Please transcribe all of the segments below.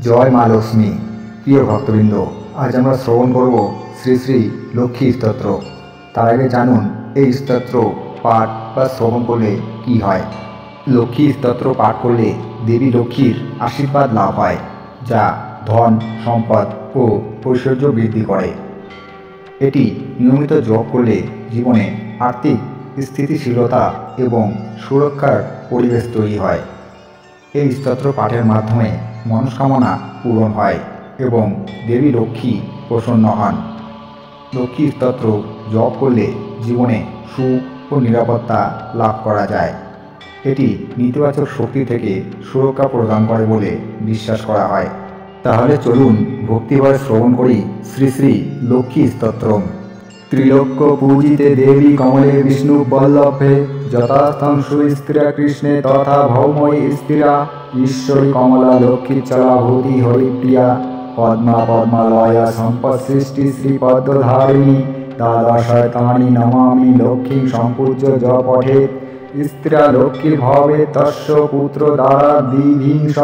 জয় মা লক্ষ্মী। প্রিয় ভক্তবৃন্দ, আজ আমরা শ্রবণ করব শ্রী শ্রী লক্ষ্মী স্তোত্র। তার আগে জানুন এই স্তোত্র পাঠ বা শ্রবণ করলে কি হয়। লক্ষ্মী স্তোত্র পাঠ করলে দেবী লক্ষ্মীর আশীর্বাদ লাভ হয়, যা ধন, সম্পদ ও ঐশ্বর্য বৃদ্ধি করে। এটি নিয়মিত জপ করলে জীবনে আর্থিক স্থিতিশীলতা এবং সুরক্ষার পরিবেশ তৈরি হয়। এই স্তোত্র পাঠের মাধ্যমে মনস্কামনা পূরণ হয় এবং দেবী লক্ষ্মী প্রসন্ন হন। লক্ষ্মী স্তোত্র জপ করলে জীবনে সুখ ও নিরাপত্তা লাভ করা যায়। এটি নেতিবাচক শক্তি থেকে সুরক্ষা প্রদান করে বলে বিশ্বাস করা হয়। তাহলে চলুন ভক্তিভাবে শ্রবণ করি শ্রী শ্রী লক্ষ্মী স্তোত্রম। ত্রিলোক্য পূজিতে দেবী কমলে বিষ্ণু বল্লভে যথাস্থান সুস্ত্রিয়া কৃষ্ণে তথা ভৌময়ী স্থিরা ঈশ্বরী কমলা লক্ষ্মী চলাভূতি হরিপ্রিয়া পদ্মা পদ্মালয়া সম্পদ সৃষ্টি শ্রীপদ্মধারিণী দ্বাদশায়তানি নমামি লক্ষ্মী সম্পূজ্য য পঠেৎ স্ত্রিয়া লক্ষ্মীর ভবে তস্য পুত্র দ্বারা দিভিংস।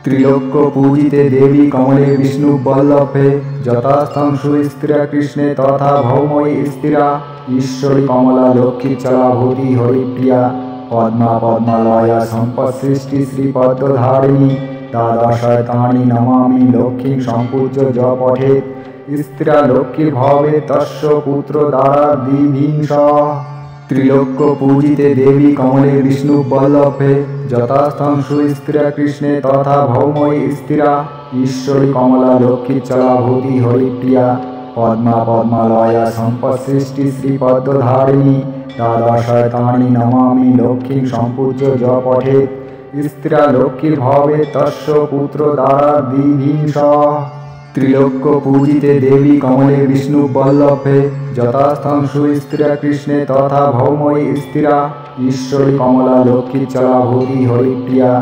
ত্রিলোক্য পূজিতে দেবী কমলে বিষ্ণু বল্লভে যথাস্থান সুস্ত্রিয়া কৃষ্ণে তথা ভৌময়ী স্থিরা ঈশ্বরী কমলা লক্ষ্মী চলাভূতি হরিপ্রিয়া পদ্মা পদ্মালয়া সম্পদ সৃষ্টি শ্রীপদ্মধারিণী দ্বাদশায়তানি নমামি লক্ষ্মী সম্পূজ্য য পঠেৎ স্ত্রিয়া লক্ষ্মীর ভবে তস্য পুত্র দ্বারা দিভিংস। ত্রিলোক্য পূজিতে দেবী কমলে বিষ্ণু বল্লভে যথাস্থান সুস্ত্রিয়া কৃষ্ণে তথা ভৌময়ী স্থিরা ঈশ্বরী কমলা লক্ষ্মী চলাভূতি হরিপ্রিয়া পদ্মা পদ্মালয়া সম্পদ সৃষ্টি শ্রীপদ্মধারিণী দ্বাদশায়তানি নমামি লক্ষ্মী সম্পূজ্য য পঠেৎ স্ত্রিয়া লক্ষ্মীর ভবে তস্য পুত্র দ্বারা দিভিংস। ত্রিলোক্য পূজিতে দেবী কমলে বিষ্ণু বল্লভে যথাস্থান সুস্ত্রিয়া কৃষ্ণে তথা ভৌময়ী স্থিরা ঈশ্বরী কমলা লক্ষ্মী চলাভূতি হরিপ্রিয়া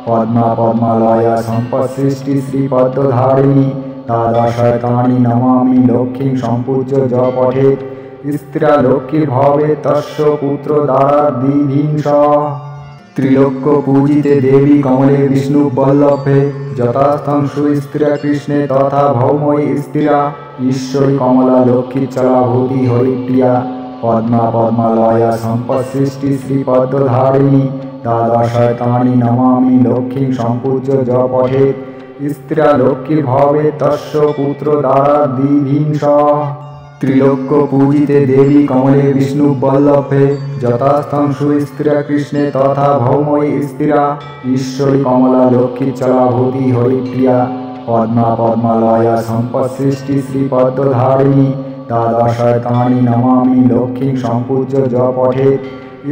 পদ্মা পদ্মালয়া সম্পদ সৃষ্টি শ্রীপদ্মধারিণী দ্বাদশায়তানি নমামি লক্ষ্মী সম্পূজ্য য পঠেৎ স্ত্রিয়া লক্ষ্মীর ভবে তস্য পুত্র দ্বারা দিভিংস। ত্রিলোক্য পূজিতে দেবী কমলে বিষ্ণু বল্লভে যথাস্থান সুস্ত্রিয়া কৃষ্ণে তথা ভৌময়ী স্থিরা ঈশ্বরী কমলা লক্ষ্মী চলাভূতি হরিপ্রিয়া পদ্মা পদ্মালয়া সম্পদ সৃষ্টি শ্রীপদ্মধারিণী দ্বাদশায়তানি নমামি লক্ষ্মী সম্পূজ্য য পঠেৎ স্ত্রিয়া লক্ষ্মীর ভবে তস্য পুত্র দ্বারা দিভিংস। ত্রিলোক্য পূজিতে দেবী কমলে বিষ্ণু বল্লভে যথাস্থান সুস্ত্রিয়া কৃষ্ণে তথা ভৌময়ী স্থিরা ঈশ্বরী কমলা লক্ষ্মী চলাভূতি হরিপ্রিয়া পদ্মা পদ্মালয়া সম্পদ সৃষ্টি শ্রীপদ্মধারিণী দ্বাদশায়তানি নমামি লক্ষ্মী সম্পূজ্য য পঠেৎ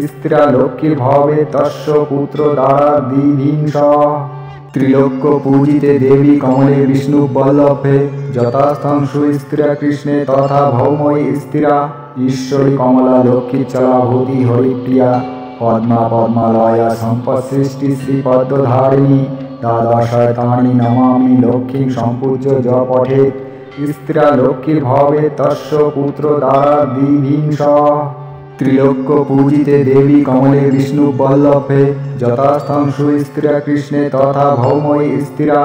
স্ত্রিয়া লক্ষ্মীর ভবে তস্য পুত্র দ্বারা দিভিংস। ত্রিলোক্য পূজিতে দেবী কমলে বিষ্ণু বল্লভে যথাস্থান সুস্ত্রিয়া কৃষ্ণে তথা ভৌময়ী স্থিরা ঈশ্বরী কমলা লক্ষ্মী চলাভূতি হরিপ্রিয়া পদ্মা পদ্মালয়া সম্পদ সৃষ্টি শ্রীপদ্মধারিণী দ্বাদশায়তানি নমামি লক্ষ্মী সম্পূজ্য য পঠেৎ স্ত্রিয়া লক্ষ্মীর ভবে তস্য পুত্র দ্বারা দিভিংস। ত্রিলোক্য পূজিতে দেবী কমলে বিষ্ণু বল্লভে যথাস্থান সুস্ত্রিয়া কৃষ্ণে তথা ভৌময়ী স্থিরা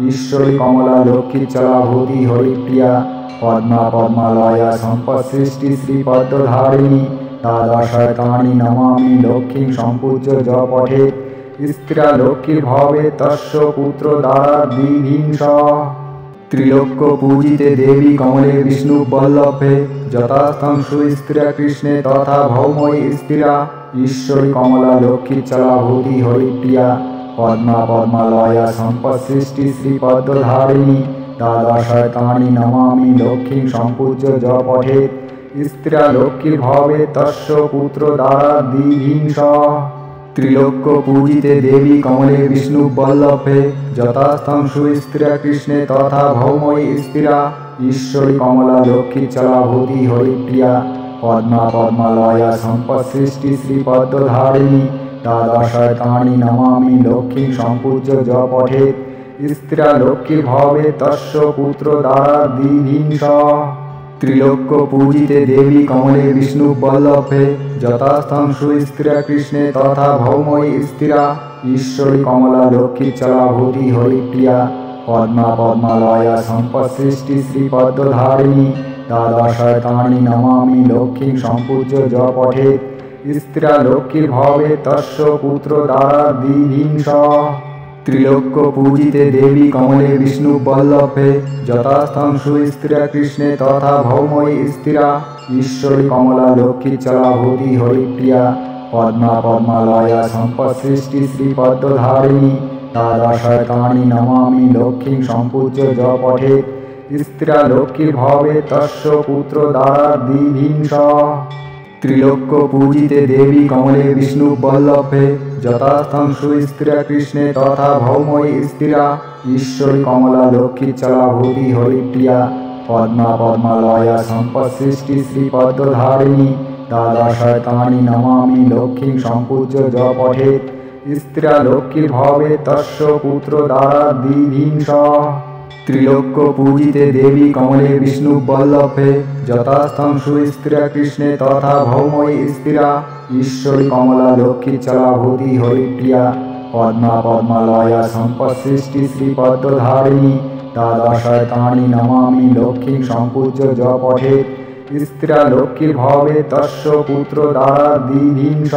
ঈশ্বরী কমলা লক্ষ্মী চলাভূতি হরিপ্রিয়া পদ্মা পদ্মালয়া সম্পদ সৃষ্টি শ্রীপদ্মধারিণী দ্বাদশায়তানি নমামি লক্ষ্মী সম্পূজ্য য পঠেৎ স্ত্রিয়া লক্ষ্মীর ভবে তস্য পুত্র দ্বারা দিভিংস। ত্রিলোক্য পূজিতে দেবী কমলে বিষ্ণু বল্লভে যথাস্থান সুস্ত্রিয়া কৃষ্ণে তথা ভৌময়ী স্থিরা ঈশ্বরী কমলা লক্ষ্মী চলাভূতি হরিপ্রিয়া পদ্মা পদ্মালয়া সম্পদ সৃষ্টি শ্রীপদ্মধারিণী দ্বাদশায়তানি নমামি লক্ষ্মী সম্পূজ্য য পঠেৎ স্ত্রিয়া লক্ষ্মীর ভবে তস্য পুত্র দ্বারা দিভিংস। ত্রিলোক্য পূজিতে দেবী কমলে বিষ্ণু বল্লভে যথাস্থান সুস্ত্রিয়া কৃষ্ণে তথা ভৌময়ী স্থিরা ঈশ্বরী কমলা লক্ষ্মী চলাভূতি হরিপ্রিয়া পদ্মা পদ্মালয়া সম্পদ সৃষ্টি শ্রীপদ্মধারিণী দ্বাদশায়তানি নমামি লক্ষ্মী সম্পূজ্য য পঠেৎ স্ত্রিয়া লক্ষ্মীর ভবে তস্য পুত্র দ্বারা দিভিংস। ত্রিলোক্য পূজিতে দেবী কমলে বিষ্ণু বল্লভে যথাস্থান সুস্ত্রিয়া কৃষ্ণে তথা ভৌময়ী স্থিরা ঈশ্বরী কমলা লক্ষ্মী চলাভূতি হরিপ্রিয়া पद्मा पद्मालया सम्पत्सृष्टि श्रीपद्मधारिणी द्वादशतानि नमामि लक्ष्मीं सम्पूज्य ज पठेत् स्त्रिया लक्ष्मीर्भवे तस्य पुत्रो दारादिभिंश त्रिलोक्य पूजिते देवी कमले विष्णुवल्लभे यथास्थं सुस्त्रिया कृष्णे तथा भौमयी स्त्रिया ईश्वरी कमला लक्ष्मी चलाभूति हरिप्रिया पद्मा पद्मालया सम्पत्सृष्टि श्रीपद्मधारिणी द्वादशतानि नमामि लक्ष्मीं सम्पूज्य ज पठेत् स्त्रिया लक्ष्मीर्भवे तस्य पुत्रो दारादिभिंश त्रिलोक्य पूजिते देवी कमले विष्णुवल्लभे यथास्थं सुस्त्रिया कृष्णे तथा भौमयी स्त्रिया ईश्वरी कमला लक्ष्मी चलाभूति हरिप्रिया पद्मा पद्मालया सम्पत्सृष्टि श्रीपद्मधारिणी द्वादशतानि नमामि लक्ष्मीं सम्पूज्य ज पठेत् स्त्रिया लक्ष्मीर्भवे तस्य पुत्रो दारादिभिंश त्रिलोक्य पूजिते देवी कमले विष्णुवल्लभे यथास्थं सुस्त्रिया कृष्णे तथा भौमयी स्त्रिया ईश्वरी कमला लक्ष्मी चलाभूति हरिप्रिया पद्मा पद्मालया सम्पत्सृष्टि श्रीपद्मधारिणी द्वादशतानि नमामि लक्ष्मीं सम्पूज्य ज पठेत् स्त्रिया लक्ष्मीर्भवे तस्य पुत्रो दारादिभिंश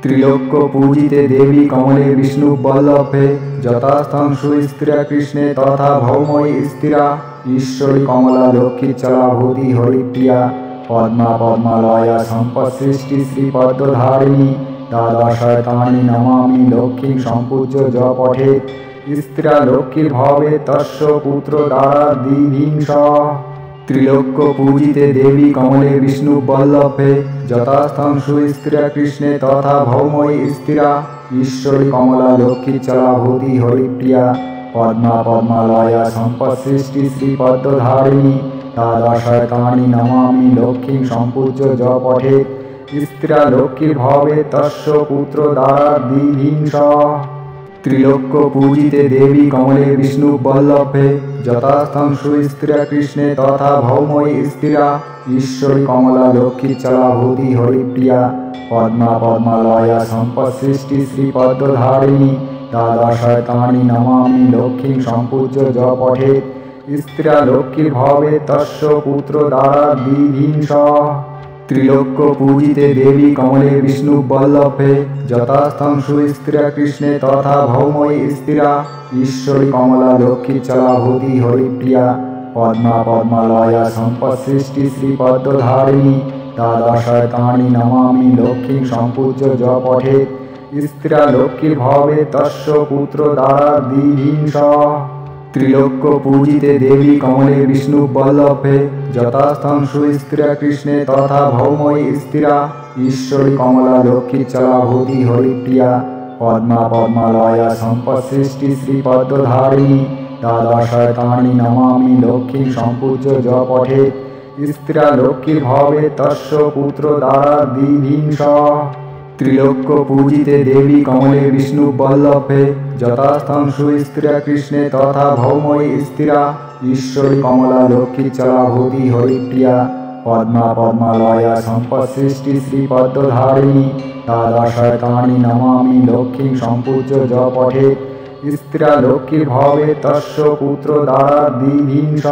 त्रिलोक्य पूजिते देवी कमले विष्णुवल्लभे यथास्थं सुस्त्रिया कृष्णे तथा भौमयी स्त्रिया ईश्वरी कमला लक्ष्मी चलाभूति हरिप्रिया पद्मा पद्मालया सम्पत्सृष्टि श्रीपद्मधारिणी द्वादशतानि नमामि लक्ष्मीं सम्पूज्य ज पठेत् स्त्रिया लक्ष्मीर्भवे तस्य पुत्रो दारादिभिंश त्रिलोक्य पूजिते देवी कमले विष्णुवल्लभे यथास्थं सुस्त्रिया कृष्णे तथा भौमयी स्त्रिया ईश्वरी कमला लक्ष्मी चलाभूति हरिप्रिया पद्मा पद्मालया सम्पत्सृष्टि श्रीपद्मधारिणी द्वादशतानि नमामि लक्ष्मीं सम्पूज्य ज पठेत् स्त्रिया लक्ष्मीर्भवे तस्य पुत्रो दारादिभिंश त्रिलोक्य पूजिते देवी कमले विष्णुवल्लभे यथास्थं सुस्त्रिया कृष्णे तथा भौमयी स्त्रिया ईश्वरी कमला लक्ष्मी चलाभूति हरिप्रिया पद्मा पद्मालया सम्पत्सृष्टि श्रीपद्मधारिणी द्वादशतानि नमामि लक्ष्मीं सम्पूज्य ज पठेत् स्त्रिया लक्ष्मीर्भवे तस्य पुत्रो दारादिभिंश त्रिलोक्य पूजिते देवी कमले विष्णुवल्लभे यथास्थं सुस्त्रिया कृष्णे तथा भौमयी स्त्रिया ईश्वरी कमला लक्ष्मी चलाभूति हरिप्रिया पद्मा पद्मालया सम्पत्सृष्टि श्रीपद्मधारिणी द्वादशतानि नमामि लक्ष्मीं सम्पूज्य ज पठेत् स्त्रिया लक्ष्मीर्भवे तस्य पुत्रो दारादिभिंश त्रिलोक्य पूजिते देवी कमले विष्णुवल्लभे यथास्थं सुस्त्रिया कृष्णे तथा भौमयी स्त्रिया ईश्वरी कमला लक्ष्मी चलाभूति हरिप्रिया पद्मा पद्मालया सम्पत्सृष्टि श्रीपद्मधारिणी द्वादशतानि नमामि लक्ष्मीं सम्पूज्य ज पठेत् स्त्रिया लक्ष्मीर्भवे तस्य पुत्रो दारादिभिंश त्रिलोक्य पूजिते देवी कमले विष्णुवल्लभे यथास्थं सुस्त्रिया कृष्णे तथा भौमयी स्त्रिया ईश्वरी कमला लक्ष्मी चलाभूति हरिप्रिया पद्मा पद्मालया सम्पत्सृष्टि श्रीपद्मधारिणी द्वादशतानि नमामि लक्ष्मीं सम्पूज्य ज पठेत् स्त्रिया लक्ष्मीर्भवे तस्य पुत्रो दारादिभिंश।